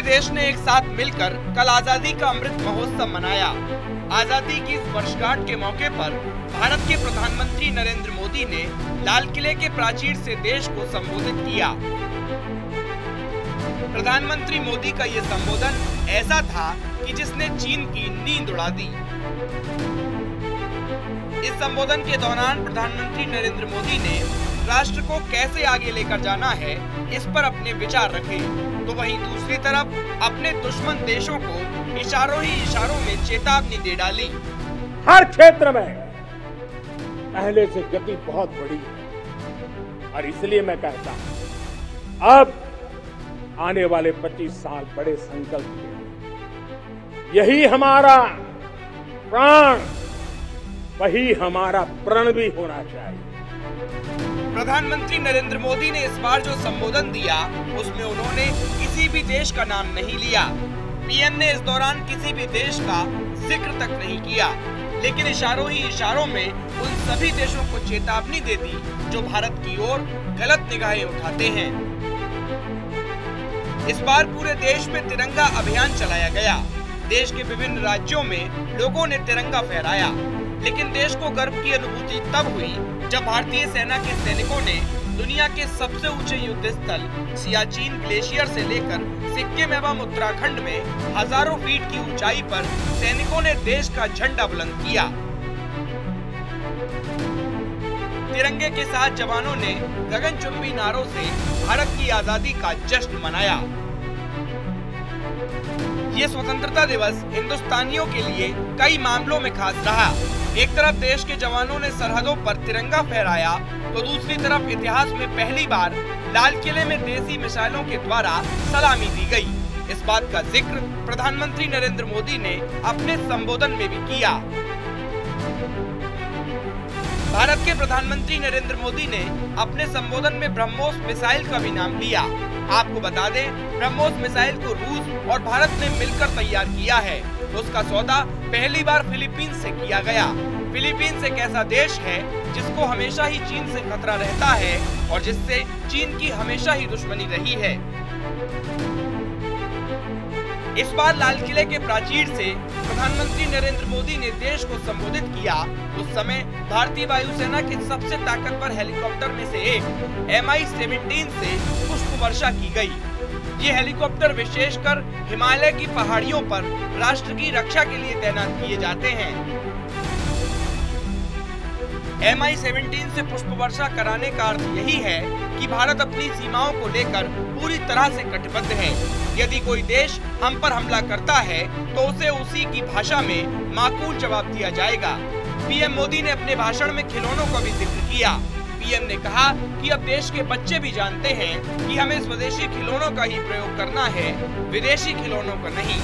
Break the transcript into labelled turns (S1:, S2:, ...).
S1: पूरे देश ने एक साथ मिलकर कल आजादी का अमृत महोत्सव मनाया। आजादी की इस वर्षगांठ के मौके पर भारत के प्रधानमंत्री नरेंद्र मोदी ने लाल किले के प्राचीर से देश को संबोधित किया। प्रधानमंत्री मोदी का ये संबोधन ऐसा था कि जिसने चीन की नींद उड़ा दी। इस संबोधन के दौरान प्रधानमंत्री नरेंद्र मोदी ने राष्ट्र को कैसे आगे लेकर जाना है, इस पर अपने विचार रखे, तो वहीं दूसरी तरफ अपने दुश्मन देशों को इशारों ही इशारों में चेतावनी दे डाली।
S2: हर क्षेत्र में पहले से गति बहुत बढ़ी है और इसलिए मैं कहता हूं अब आने वाले 25 साल बड़े संकल्प के, यही हमारा प्राण, वही हमारा प्रण भी होना चाहिए।
S1: प्रधानमंत्री नरेंद्र मोदी ने इस बार जो संबोधन दिया उसमें उन्होंने किसी भी देश का नाम नहीं लिया। पीएम ने इस दौरान किसी भी देश का जिक्र तक नहीं किया, लेकिन इशारों ही इशारों में उन सभी देशों को चेतावनी दे दी जो भारत की ओर गलत निगाहें उठाते हैं। इस बार पूरे देश में तिरंगा अभियान चलाया गया। देश के विभिन्न राज्यों में लोगों ने तिरंगा फहराया, लेकिन देश को गर्व की अनुभूति तब हुई जब भारतीय सेना के सैनिकों ने दुनिया के सबसे ऊंचे युद्ध स्थल सियाचिन ग्लेशियर से लेकर सिक्किम एवं उत्तराखंड में हजारों फीट की ऊंचाई पर सैनिकों ने देश का झंडा बुलंद किया। तिरंगे के साथ जवानों ने गगनचुंबी नारों से भारत की आजादी का जश्न मनाया। ये स्वतंत्रता दिवस हिंदुस्तानियों के लिए कई मामलों में खास रहा। एक तरफ देश के जवानों ने सरहदों पर तिरंगा फहराया, तो दूसरी तरफ इतिहास में पहली बार लाल किले में देसी मिसाइलों के द्वारा सलामी दी गई। इस बात का जिक्र प्रधानमंत्री नरेंद्र मोदी ने अपने संबोधन में भी किया। भारत के प्रधानमंत्री नरेंद्र मोदी ने अपने संबोधन में ब्रह्मोस मिसाइल का भी नाम लिया। आपको बता दें, ब्रह्मोस मिसाइल को रूस और भारत ने मिलकर तैयार किया है। उसका सौदा पहली बार फिलीपींस से किया गया। फिलीपींस एक ऐसा देश है जिसको हमेशा ही चीन से खतरा रहता है और जिससे चीन की हमेशा ही दुश्मनी रही है। इस बार लाल किले के प्राचीर से प्रधानमंत्री नरेंद्र मोदी ने देश को संबोधित किया। उस समय भारतीय वायुसेना के सबसे ताकतवर हेलीकॉप्टर में से एक Mi-17 से पुष्प वर्षा की गई। ये हेलीकॉप्टर विशेषकर हिमालय की पहाड़ियों पर राष्ट्र की रक्षा के लिए तैनात किए जाते हैं। Mi-17 से पुष्प वर्षा कराने का अर्थ यही है कि भारत अपनी सीमाओं को लेकर पूरी तरह से कटिबद्ध है। यदि कोई देश हम पर हमला करता है तो उसे उसी की भाषा में माकूल जवाब दिया जाएगा। पीएम मोदी ने अपने भाषण में खिलौनों का भी जिक्र किया। पीएम ने कहा कि अब देश के बच्चे भी जानते हैं कि हमें स्वदेशी खिलौनों का ही प्रयोग करना है, विदेशी खिलौनों का नहीं।